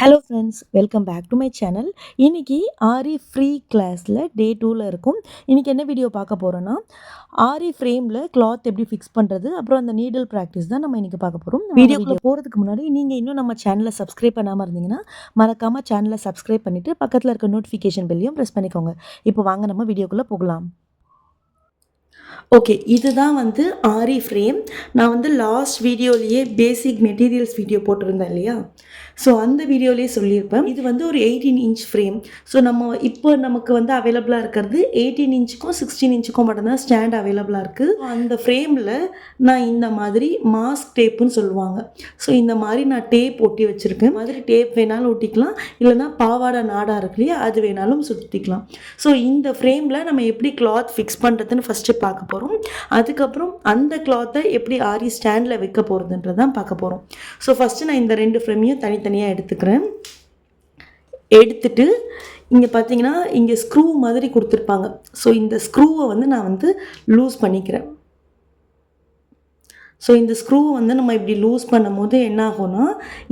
Hello friends, welcome back to my channel. இன்றைக்கி aari free கிளாஸில் டே 2ல் இருக்கும். இன்றைக்கி என்ன வீடியோ பார்க்க போகிறோன்னா, ஆரி ஃப்ரேமில் கிளாத் எப்படி ஃபிக்ஸ் பண்ணுறது, அப்புறம் அந்த நீடில் ப்ராக்டிஸ் தான் நம்ம இன்றைக்கி பார்க்க போகிறோம். வீடியோக்குள்ளே போகிறதுக்கு முன்னாடி நீங்கள் இன்னும் நம்ம சேனலை சப்ஸ்கிரைப் பண்ணாமல் இருந்தீங்கன்னா மறக்காமல் சேனலை சப்ஸ்கிரைப் பண்ணிவிட்டு பக்கத்தில் இருக்க நோட்டிஃபிகேஷன் பெல்லையும் ப்ரெஸ் பண்ணிக்கோங்க. இப்போ வாங்க நம்ம வீடியோக்குள்ளே போகலாம். ஓகே, இதுதான் வந்து ஆரி ஃப்ரேம். நான் வந்து லாஸ்ட் வீடியோலேயே பேசிக் மெட்டீரியல்ஸ் வீடியோ போட்டிருந்தேன் இல்லையா? ஸோ அந்த வீடியோலேயே சொல்லியிருப்பேன். இது வந்து ஒரு 18 இன்ச் ஃப்ரேம். ஸோ இப்போ நமக்கு வந்து அவைலபிளாக இருக்கிறது 18 இன்ச்சுக்கும் 16 இன்ச்சுக்கும் மட்டும்தான் ஸ்டாண்ட் அவைலபிளாக இருக்குது. அந்த ஃப்ரேமில் நான் இந்த மாதிரி மாஸ்க் டேப்புன்னு சொல்லுவாங்க. ஸோ இந்த மாதிரி நான் டேப் ஒட்டி வச்சுருக்கேன். மாதிரி டேப் வேணாலும் ஒட்டிக்கலாம், இல்லைனா பாவாடை நாடா இருக்கு இல்லையா, அது வேணாலும் சுற்றிக்கலாம். ஸோ இந்த ஃப்ரேமில் நம்ம எப்படி கிளாத் ஃபிக்ஸ் பண்ணுறதுன்னு ஃபஸ்ட்டு பார்க்க போகிறோம். அதுக்கப்புறம் அந்த கிளாத்தை எப்படி ஆரி ஸ்டாண்டில் வைக்க போகிறதுன்றதான் பார்க்க போகிறோம். ஸோ ஃபஸ்ட்டு நான் இந்த 2 ஃப்ரேமையும் தனித்தனியாக எடுத்துக்கிறேன். எடுத்துட்டு இங்கே பார்த்தீங்கன்னா இங்கே ஸ்க்ரூ மாதிரி கொடுத்துருப்பாங்க. ஸோ இந்த ஸ்க்ரூவை வந்து நான் வந்து லூஸ் பண்ணிக்கிறேன். ஸோ இந்த ஸ்க்ரூவை வந்து நம்ம இப்படி லூஸ் பண்ணும் போது என்ன ஆகும்னா,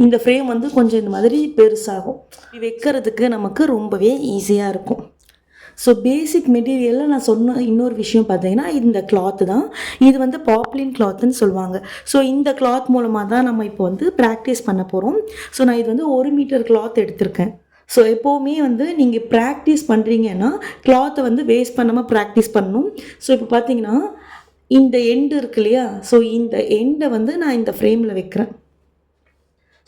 இந்த ஃப்ரேம் வந்து கொஞ்சம் இந்த மாதிரி பெருசாகும். வைக்கிறதுக்கு நமக்கு ரொம்பவே ஈஸியாக இருக்கும். ஸோ பேசிக் மெட்டீரியலில் நான் சொன்ன இன்னொரு விஷயம் பார்த்தீங்கன்னா, இந்த கிளாத்து தான். இது வந்து பாப்லின் கிளாத்துன்னு சொல்லுவாங்க. ஸோ இந்த கிளாத் மூலமாக தான் நம்ம இப்போ வந்து ப்ராக்டிஸ் பண்ண போகிறோம். ஸோ நான் இது வந்து 1 மீட்டர் கிளாத் எடுத்திருக்கேன். ஸோ எப்போவுமே வந்து நீங்கள் ப்ராக்டிஸ் பண்ணுறீங்கன்னா கிளாத்தை வந்து வேஸ்ட் பண்ணாமல் ப்ராக்டிஸ் பண்ணணும். ஸோ இப்போ பார்த்தீங்கன்னா இந்த எண்டு இருக்கு இல்லையா? ஸோ இந்த எண்டை வந்து நான் இந்த ஃப்ரேமில் வைக்கிறேன்.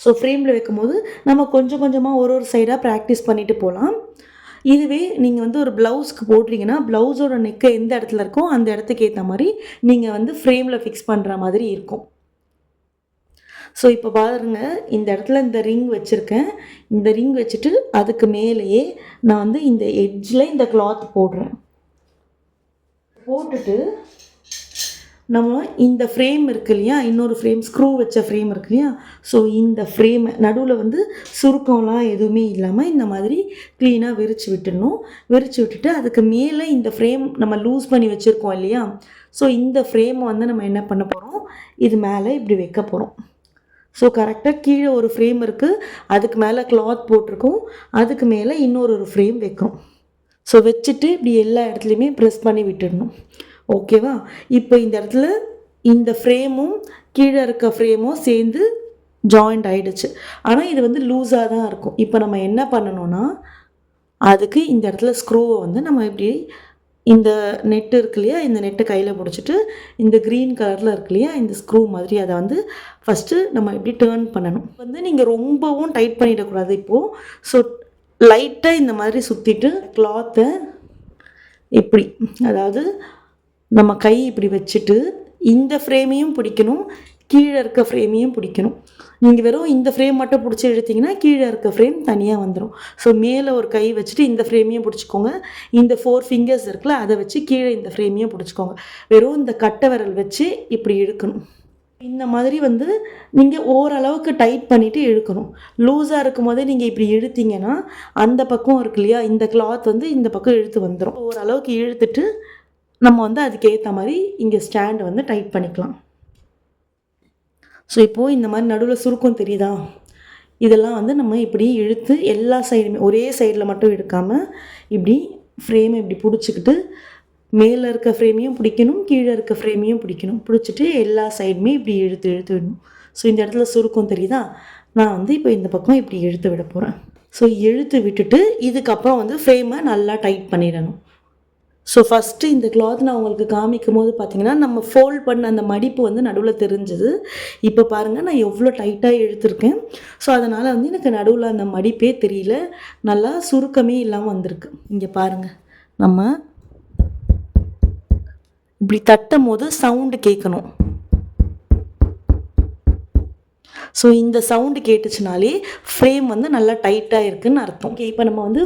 ஸோ ஃப்ரேமில் வைக்கும்போது நம்ம கொஞ்சம் கொஞ்சமாக ஒரு சைடாக ப்ராக்டிஸ் பண்ணிட்டு போகலாம். இதுவே நீங்கள் வந்து ஒரு ப்ளவுஸ்க்கு போடுறீங்கன்னா, ப்ளவுஸோட நெக்கு எந்த இடத்துல இருக்கோ அந்த இடத்துக்கு ஏற்ற மாதிரி நீங்கள் வந்து ஃப்ரேமில் ஃபிக்ஸ் பண்ணுற மாதிரி இருக்கும். ஸோ இப்போ பாருங்கள், இந்த இடத்துல இந்த ரிங் வச்சுருக்கேன். இந்த ரிங் வச்சுட்டு அதுக்கு மேலேயே நான் வந்து இந்த எட்ஜில் இந்த கிளாத் போடுறேன். போட்டுட்டு நம்ம இந்த ஃப்ரேம் இருக்கு இல்லையா, இன்னொரு ஃப்ரேம் ஸ்க்ரூ வச்ச ஃப்ரேம் இருக்கு இல்லையா, ஸோ இந்த ஃப்ரேமை நடுவில் வந்து சுருக்கம்லாம் எதுவுமே இல்லாமல் இந்த மாதிரி க்ளீனாக விரித்து விட்டுடணும். விரித்து விட்டுட்டு அதுக்கு மேலே இந்த ஃப்ரேம் நம்ம லூஸ் பண்ணி வச்சுருக்கோம் இல்லையா, ஸோ இந்த ஃப்ரேமை வந்து நம்ம என்ன பண்ண போகிறோம், இது மேலே இப்படி வைக்க போகிறோம். ஸோ கரெக்டாக கீழே ஒரு ஃப்ரேம் இருக்குது, அதுக்கு மேலே கிளாத் போட்டிருக்கோம், அதுக்கு மேலே இன்னொரு ஃப்ரேம் வைக்கிறோம். ஸோ வச்சுட்டு இப்படி எல்லா இடத்துலையுமே ப்ரெஸ் பண்ணி விட்டுடணும். ஓகேவா? இப்போ இந்த இடத்துல இந்த ஃப்ரேமும் கீழே இருக்க ஃப்ரேமும் சேர்ந்து ஜாயிண்ட் ஆகிடுச்சு. ஆனால் இது வந்து லூஸாக தான் இருக்கும். இப்போ நம்ம என்ன பண்ணணும்னா, அதுக்கு இந்த இடத்துல ஸ்க்ரூவை வந்து நம்ம இப்படி இந்த நெட்டு இருக்கு இல்லையா, இந்த நெட்டை கையில் பிடிச்சிட்டு இந்த க்ரீன் கலரில் இருக்கு இல்லையா, இந்த ஸ்க்ரூ மாதிரி அதை வந்து ஃபஸ்ட்டு நம்ம இப்படி டேர்ன் பண்ணணும். வந்து நீங்கள் ரொம்பவும் டைட் பண்ணிடக்கூடாது இப்போது. ஸோ லைட்டாக இந்த மாதிரி சுற்றிட்டு கிளாத்தை இப்படி, அதாவது நம்ம கை இப்படி வச்சுட்டு இந்த ஃப்ரேமையும் பிடிக்கணும், கீழே இருக்க ஃப்ரேமையும் பிடிக்கணும். நீங்கள் வெறும் இந்த ஃப்ரேம் மட்டும் பிடிச்சி இழுத்திங்கன்னா கீழே இருக்க ஃப்ரேம் தனியாக வந்துடும். ஸோ மேலே ஒரு கை வச்சுட்டு இந்த ஃப்ரேமையும் பிடிச்சிக்கோங்க. இந்த 4 ஃபிங்கர்ஸ் இருக்குல்ல, அதை வச்சு கீழே இந்த ஃப்ரேமையும் பிடிச்சிக்கோங்க. வெறும் இந்த கட்டை விரல் வச்சு இப்படி இழுக்கணும். இந்த மாதிரி வந்து நீங்கள் ஓரளவுக்கு டைட் பண்ணிவிட்டு இழுக்கணும். லூஸாக இருக்கும் போதே நீங்கள் இப்படி இழுத்தீங்கன்னா அந்த பக்கம் இருக்கு இல்லையா, இந்த கிளாத் வந்து இந்த பக்கம் இழுத்து வந்துடும். ஓரளவுக்கு இழுத்துட்டு நம்ம வந்து அதுக்கு ஏற்ற மாதிரி இங்கே ஸ்டாண்டு வந்து டைட் பண்ணிக்கலாம். ஸோ இப்போது இந்த மாதிரி நடுவில் சுருக்கம் தெரியுதா, இதெல்லாம் வந்து நம்ம இப்படி இழுத்து எல்லா சைடுமே, ஒரே சைடில் மட்டும் எடுக்காமல் இப்படி ஃப்ரேமை இப்படி பிடிச்சிக்கிட்டு மேலே இருக்க ஃப்ரேமையும் பிடிக்கணும், கீழே இருக்க ஃப்ரேமையும் பிடிக்கணும். பிடிச்சிட்டு எல்லா சைடுமே இப்படி இழுத்து இழுத்து விடணும். ஸோ இந்த இடத்துல சுருக்கம் தெரியுதா, நான் வந்து இப்போ இந்த பக்கம் இப்படி இழுத்து விட போகிறேன். ஸோ இழுத்து விட்டுட்டு இதுக்கப்புறம் வந்து ஃப்ரேமை நல்லா டைட் பண்ணிடணும். ஸோ ஃபஸ்ட்டு இந்த கிளாத் நான் உங்களுக்கு காமிக்கும் போது பார்த்தீங்கன்னா, நம்ம ஃபோல்ட் பண்ண அந்த மடிப்பு வந்து நடுவில் தெரிஞ்சுது. இப்போ பாருங்கள், நான் எவ்வளோ டைட்டாக இழுத்துருக்கேன். ஸோ அதனால் வந்து எனக்கு நடுவில் அந்த மடிப்பே தெரியல, நல்லா சுருக்கமே இல்லாமல் வந்திருக்கு. இங்கே பாருங்கள், நம்ம இப்படி தட்டும் போது சவுண்டு கேட்கணும். ஸோ இந்த சவுண்டு கேட்டுச்சுனாலே ஃப்ரேம் வந்து நல்லா டைட்டாக இருக்குதுன்னு அர்த்தம். ஓகே, இப்போ நம்ம வந்து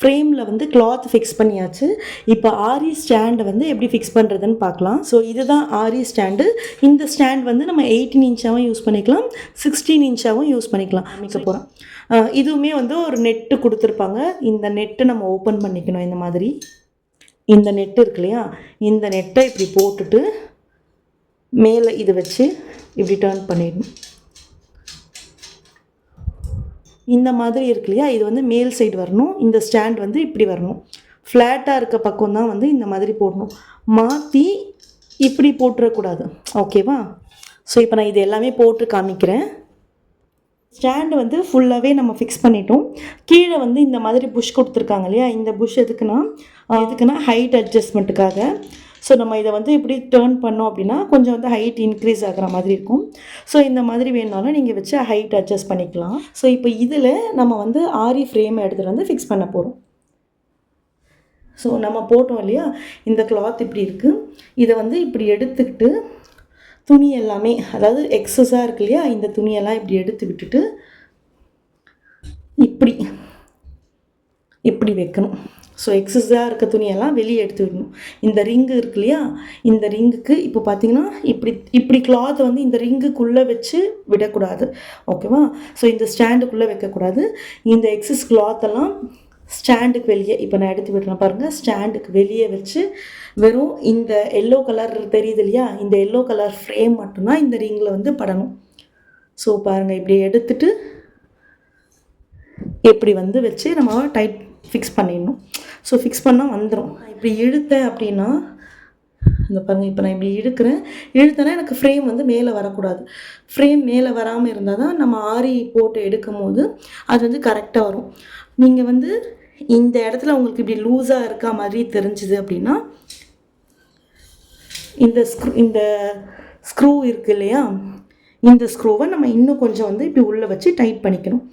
ஃப்ரேமில் வந்து கிளாத் ஃபிக்ஸ் பண்ணியாச்சு. இப்போ ஆரி ஸ்டாண்டை வந்து எப்படி ஃபிக்ஸ் பண்ணுறதுன்னு பார்க்கலாம். ஸோ இதுதான் ஆரி ஸ்டாண்டு. இந்த ஸ்டாண்ட் வந்து நம்ம 18 இன்ச்சாகவும் யூஸ் பண்ணிக்கலாம், 16 இன்ச்சாகவும் யூஸ் பண்ணிக்கலாம். அமைக்க போகிறோம். இதுவுமே வந்து ஒரு நெட்டு கொடுத்துருப்பாங்க. இந்த நெட்டு நம்ம ஓப்பன் பண்ணிக்கணும். இந்த மாதிரி இந்த நெட்டு இருக்கு இல்லையா, இந்த நெட்டை இப்படி போட்டுட்டு மேலே இது வச்சு இப்படி டர்ன் பண்ணிடணும். இந்த மாதிரி இருக்கு இல்லையா, இது வந்து மேல் சைடு வரணும், இந்த ஸ்டாண்ட் வந்து இப்படி வரணும். ஃப்ளாட்டாக இருக்க பக்கம் தான் வந்து இந்த மாதிரி போடணும், மாற்றி இப்படி போட்டுறக்கூடாது. ஓகேவா? ஸோ இப்போ நான் இது எல்லாமே போட்டு காமிக்கிறேன். ஸ்டாண்டு வந்து ஃபுல்லாகவே நம்ம ஃபிக்ஸ் பண்ணிட்டோம். கீழே வந்து இந்த மாதிரி புஷ் கொடுத்துருக்காங்க இல்லையா, இந்த புஷ் எதுக்குன்னா ஹைட் அட்ஜஸ்ட்மெண்ட்டுக்காக. ஸோ நம்ம இதை வந்து இப்படி டேர்ன் பண்ணோம் அப்படின்னா கொஞ்சம் வந்து ஹைட் இன்க்ரீஸ் ஆகிற மாதிரி இருக்கும். ஸோ இந்த மாதிரி வேணுனாலும் நீங்கள் வச்சு ஹைட் அட்ஜஸ்ட் பண்ணிக்கலாம். ஸோ இப்போ இதில் நம்ம வந்து ஆரி ஃப்ரேமை எடுத்துகிட்டு வந்து ஃபிக்ஸ் பண்ண போகிறோம். ஸோ நம்ம போட்டோம் இல்லையா, இந்த கிளாத் இப்படி இருக்குது. இதை வந்து இப்படி எடுத்துக்கிட்டு துணி எல்லாமே, அதாவது எக்ஸஸாக இருக்கு இல்லையா, இந்த துணியெல்லாம் இப்படி எடுத்து விட்டுட்டு இப்படி வைக்கணும். ஸோ எக்ஸஸாக இருக்க துணியெல்லாம் வெளியே எடுத்து விடணும். இந்த ரிங்கு இருக்கு இல்லையா, இந்த ரிங்குக்கு இப்போ பார்த்தீங்கன்னா இப்படி கிளாத்தை வந்து இந்த ரிங்குக்குள்ளே வச்சு விடக்கூடாது. ஓகேவா? ஸோ இந்த ஸ்டாண்டுக்குள்ளே வைக்கக்கூடாது. இந்த எக்ஸஸ் கிளாத்தெல்லாம் ஸ்டாண்டுக்கு வெளியே, இப்போ நான் எடுத்து விடுறேன் பாருங்கள், ஸ்டாண்டுக்கு வெளியே வச்சு வெறும் இந்த எல்லோ கலர் தெரியுது இல்லையா, இந்த எல்லோ கலர் ஃப்ரேம் மட்டும்தான் இந்த ரிங்கில் வந்து படணும். ஸோ பாருங்கள், இப்படி எடுத்துட்டு இப்படி வந்து வச்சு நம்ம டைட் ஃபிக்ஸ் பண்ணிடணும். ஸோ ஃபிக்ஸ் பண்ணால் வந்துடும். இப்படி இழுத்தேன் அப்படின்னா இந்த பாருங்கள், இப்போ நான் இப்படி இழுத்தேன்னா எனக்கு ஃப்ரேம் வந்து மேலே வரக்கூடாது. ஃப்ரேம் மேலே வராமல் இருந்தால் தான் நம்ம ஆரி போட்டு எடுக்கும் போது அது வந்து கரெக்டாக வரும். நீங்கள் வந்து இந்த இடத்துல உங்களுக்கு இப்படி லூஸாக இருக்கா மாதிரி தெரிஞ்சுது அப்படின்னா இந்த ஸ்க்ரூ இருக்குது இல்லையா, இந்த ஸ்க்ரூவை நம்ம இன்னும் கொஞ்சம் வந்து இப்படி உள்ளே வச்சு டைட் பண்ணிக்கணும்.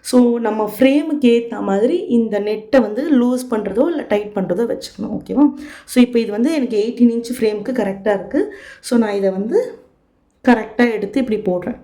ஸோ நம்ம ஃப்ரேமுக்கு ஏற்ற மாதிரி இந்த நெட்டை வந்து லூஸ் பண்ணுறதோ இல்லை டைட் பண்ணுறதோ வச்சுக்கணும். ஓகேவா? ஸோ இப்போ இது வந்து எனக்கு 18 இன்ச் ஃப்ரேமுக்கு கரெக்டாக இருக்குது. ஸோ நான் இதை வந்து கரெக்டாக எடுத்து இப்படி போடுறேன்.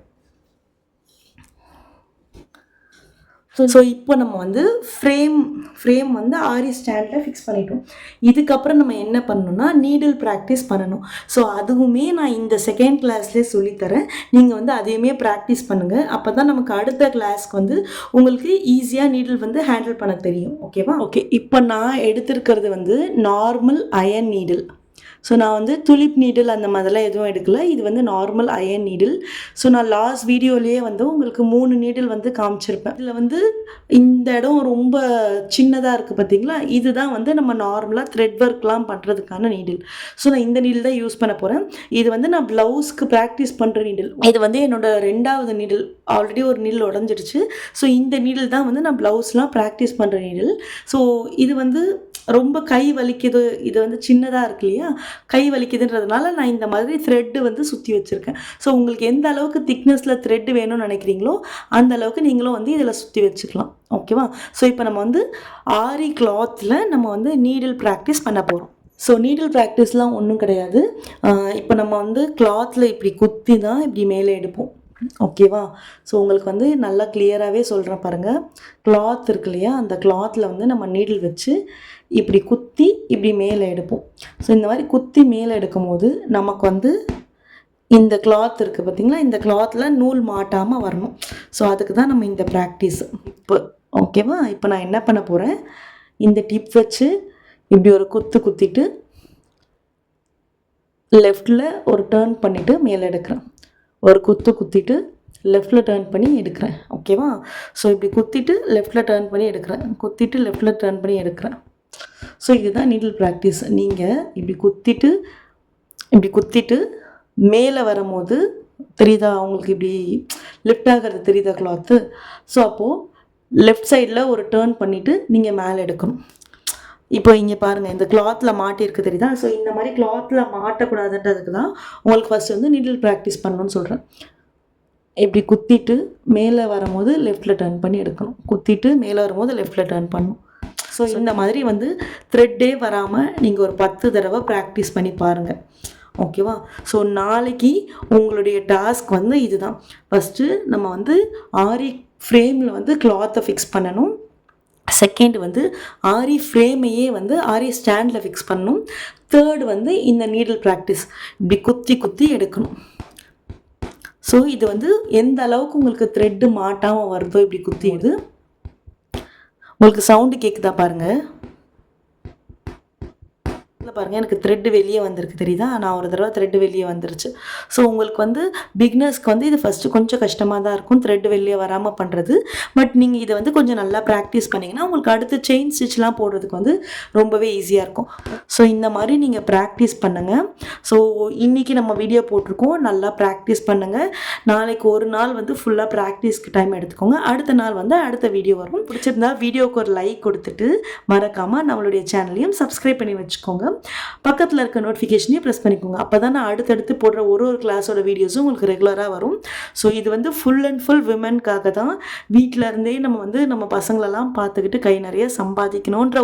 ஸோ இப்போ நம்ம வந்து ஃப்ரேம் வந்து ஆரி ஸ்டாண்டில் ஃபிக்ஸ் பண்ணிட்டோம். இதுக்கப்புறம் நம்ம என்ன பண்ணணும்னா நீடில் ப்ராக்டிஸ் பண்ணணும். ஸோ அதுவுமே நான் இந்த செகண்ட் கிளாஸ்லேயே சொல்லித்தரேன். நீங்கள் வந்து அதையுமே ப்ராக்டிஸ் பண்ணுங்கள். அப்போ தான் நமக்கு அடுத்த கிளாஸ்க்கு வந்து உங்களுக்கு ஈஸியாக நீடில் வந்து ஹேண்டில் பண்ண தெரியும். ஓகேவா? ஓகே, இப்போ நான் எடுத்திருக்கிறது வந்து நார்மல் அயன் நீடில். ஸோ நான் வந்து துலிப் நீடில் அந்த மாதிரிலாம் எதுவும் எடுக்கல. இது வந்து நார்மல் அயன் நீடில். ஸோ நான் லாஸ்ட் வீடியோலேயே வந்து உங்களுக்கு 3 நீடில் வந்து காமிச்சிருப்பேன். இதில் வந்து இந்த இடம் ரொம்ப சின்னதாக இருக்குது பார்த்தீங்களா, இதுதான் வந்து நம்ம நார்மலாக த்ரெட் ஒர்க்லாம் பண்ணுறதுக்கான நீடில். ஸோ நான் இந்த நீடில் தான் யூஸ் பண்ண போகிறேன். இது வந்து நான் ப்ளவுஸ்க்கு ப்ராக்டிஸ் பண்ணுற நீடில். இது வந்து என்னோடய 2வது நீடில். ஆல்ரெடி ஒரு நீடில் உடஞ்சிடுச்சு. ஸோ இந்த நீடில் தான் வந்து நான் ப்ளவுஸ்லாம் ப்ராக்டிஸ் பண்ணுற நீடில். ஸோ இது வந்து ரொம்ப கை வலிக்குது, இது வந்து சின்னதாக இருக்கு இல்லையா, கை வலிக்குதுன்றதுனால நான் இந்த மாதிரி த்ரெட்டு வந்து சுற்றி வச்சுருக்கேன். ஸோ உங்களுக்கு எந்த அளவுக்கு திக்னஸில் த்ரெட்டு வேணும்னு நினைக்கிறீங்களோ அந்த அளவுக்கு நீங்களும் வந்து இதில் சுற்றி வச்சுக்கலாம். ஓகேவா? ஸோ இப்போ நம்ம வந்து ஆரி கிளாத்தில் நம்ம வந்து நீடில் ப்ராக்டிஸ் பண்ண போகிறோம். ஸோ நீடில் ப்ராக்டிஸ்லாம் ஒன்றும் கிடையாது. இப்போ நம்ம வந்து கிளாத்தில் இப்படி குத்தி தான் இப்படி மேலே எடுப்போம். ஓகேவா? ஸோ உங்களுக்கு வந்து நல்லா கிளியராகவே சொல்கிறேன் பாருங்கள். கிளாத் இருக்கு இல்லையா, அந்த கிளாத்தில் வந்து நம்ம நீடில் வச்சு இப்படி குத்தி இப்படி மேலே எடுப்போம். ஸோ இந்த மாதிரி குத்தி மேலே எடுக்கும் போது நமக்கு வந்து இந்த கிளாத் இருக்குது பார்த்திங்களா, இந்த கிளாத்தில் நூல் மாட்டாமல் வரணும். ஸோ அதுக்கு தான் நம்ம இந்த ப்ராக்டிஸ் இப்போ. ஓகேவா? இப்போ நான் என்ன பண்ண போகிறேன், இந்த டிப் வச்சு இப்படி ஒரு குத்திட்டு லெஃப்டில் ஒரு டேர்ன் பண்ணிவிட்டு மேலே எடுக்கிறேன். ஒரு குத்திட்டு லெஃப்டில் டேர்ன் பண்ணி எடுக்கிறேன். ஓகேவா? ஸோ இப்படி குத்திட்டு லெஃப்டில் டேர்ன் பண்ணி எடுக்கிறேன், குத்திட்டு லெஃப்டில் டேர்ன் பண்ணி எடுக்கிறேன். ஸோ இதுதான் நீடில் ப்ராக்டிஸ். நீங்கள் இப்படி குத்திட்டு மேலே வரும்போது தெரியுதா அவங்களுக்கு, இப்படி லிஃப்ட் ஆகிறது தெரியுதா கிளாத்து. ஸோ அப்போது லெஃப்ட் சைடில் ஒரு டேர்ன் பண்ணிவிட்டு நீங்கள் மேலே எடுக்கணும். இப்போ இங்கே பாருங்கள், இந்த கிளாத்தில் மாட்டியிருக்கு தெரியுதா. ஸோ இந்த மாதிரி கிளாத்தில் மாட்டக்கூடாதுன்றதுக்கு தான் உங்களுக்கு ஃபஸ்ட்டு வந்து நீடில் ப்ராக்டிஸ் பண்ணணும்னு சொல்கிறேன். இப்படி குத்திட்டு மேலே வரும்போது லெஃப்டில் டர்ன் பண்ணி எடுக்கணும், குத்திட்டு மேலே வரும்போது லெஃப்டில் டர்ன் பண்ணணும். ஸோ இந்த மாதிரி வந்து த்ரெட்டே வராமல் நீங்கள் ஒரு 10 தடவை ப்ராக்டிஸ் பண்ணி பாருங்கள். ஓகேவா? ஸோ நாளைக்கு உங்களுடைய டாஸ்க் வந்து இதுதான். ஃபஸ்ட்டு நம்ம வந்து ஆரி ஃப்ரேமில் வந்து கிளாத்தை ஃபிக்ஸ் பண்ணணும். செகண்ட் வந்து ஆரி ஃப்ரேமையே வந்து ஆரி ஸ்டாண்டில் ஃபிக்ஸ் பண்ணணும். தேர்டு வந்து இந்த நீடில் ப்ராக்டிஸ் இப்படி குத்தி எடுக்கணும். ஸோ இது வந்து எந்த அளவுக்கு உங்களுக்கு த்ரெட்டு மாட்டாமல் வருதோ இப்படி குத்திடுது. உங்களுக்கு சவுண்டு கேட்குதா பாருங்கள். வந்து பாருங்கள் எனக்கு த்ரெட் வெளியே வந்திருக்கு தெரியுதா, நான் ஒரு தடவை த்ரெட் வெளியே வந்துருச்சு. ஸோ உங்களுக்கு வந்து பிக்னர்ஸ்க்கு வந்து இது ஃபஸ்ட்டு கொஞ்சம் கஷ்டமாக தான் இருக்கும் த்ரெட் வெளியே வராமல் பண்ணுறது. பட் நீங்கள் இதை வந்து கொஞ்சம் நல்லா ப்ராக்டிஸ் பண்ணிங்கன்னா உங்களுக்கு அடுத்து செயின் ஸ்டிச்லாம் போடுறதுக்கு வந்து ரொம்பவே ஈஸியாக இருக்கும். ஸோ இந்த மாதிரி நீங்கள் ப்ராக்டிஸ் பண்ணுங்கள். ஸோ இன்றைக்கி நம்ம வீடியோ போட்டிருக்கோம், நல்லா ப்ராக்டிஸ் பண்ணுங்கள். நாளைக்கு ஒரு நாள் வந்து ஃபுல்லாக ப்ராக்டிஸ்க்கு டைம் எடுத்துக்கோங்க. அடுத்த நாள் வந்து அடுத்த வீடியோ வரும். பிடிச்சிருந்தா வீடியோவுக்கு ஒரு லைக் கொடுத்துட்டு மறக்காமல் நம்மளுடைய சேனலையும் சப்ஸ்கிரைப் பண்ணி வச்சுக்கோங்க. பக்கத்தில் இருக்க நோட்டிஃபிகேஷனையும் ப்ரெஸ் பண்ணிக்கோங்க. அப்போ தான் நான் அடுத்தடுத்து போடுற ஒரு கிளாஸோட வீடியோஸும் உங்களுக்கு ரெகுலராக வரும். ஸோ இது வந்து ஃபுல் அண்ட் ஃபுல் விமென்காக தான். வீட்டில் இருந்தே நம்ம வந்து நம்ம பசங்களெல்லாம் பார்த்துக்கிட்டு கை நிறைய சம்பாதிக்கணுன்ற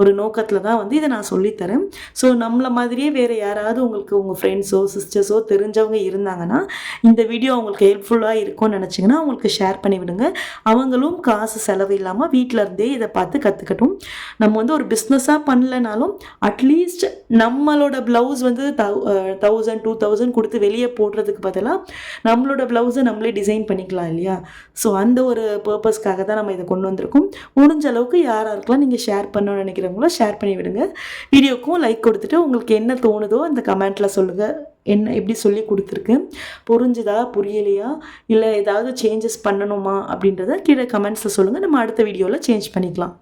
ஒரு நோக்கத்தில் தான் வந்து இதை நான் சொல்லித்தரேன். ஸோ நம்மளை மாதிரியே வேறு யாராவது உங்களுக்கு உங்கள் ஃப்ரெண்ட்ஸோ சிஸ்டர்ஸோ தெரிஞ்சவங்க இருந்தாங்கன்னா இந்த வீடியோ அவங்களுக்கு ஹெல்ப்ஃபுல்லாக இருக்கும்னு நினச்சிங்கன்னா அவங்களுக்கு ஷேர் பண்ணி விடுங்க. அவங்களும் காசு செலவு இல்லாமல் வீட்டில் இருந்தே இதை பார்த்து கற்றுக்கட்டும். நம்ம வந்து ஒரு பிஸ்னஸாக பண்ணலைனாலும் அட்லீஸ்ட் நம்மளோட ப்ளவுஸ் வந்து 1000 2000 கொடுத்து வெளியே போடுறதுக்கு பதிலாக நம்மளோட ப்ளவுஸை நம்மளே டிசைன் பண்ணிக்கலாம் இல்லையா. ஸோ அந்த ஒரு பர்பஸ்க்காக தான் நம்ம இதை கொண்டு வந்திருக்கோம். முடிஞ்ச அளவுக்கு யாராருக்கெல்லாம் நீங்கள் ஷேர் பண்ணணும்னு நினைக்கிறவங்களோ ஷேர் பண்ணி விடுங்க. வீடியோக்கும் லைக் கொடுத்துட்டு உங்களுக்கு என்ன தோணுதோ அந்த கமெண்ட்டில் சொல்லுங்கள். என்ன எப்படி சொல்லி கொடுத்துருக்கேன், புரிஞ்சுதா புரியலையா, இல்லை ஏதாவது சேஞ்சஸ் பண்ணணுமா அப்படின்றத கீழே கமெண்ட்ஸில் சொல்லுங்கள். நம்ம அடுத்த வீடியோவில் சேஞ்ச் பண்ணிக்கலாம்.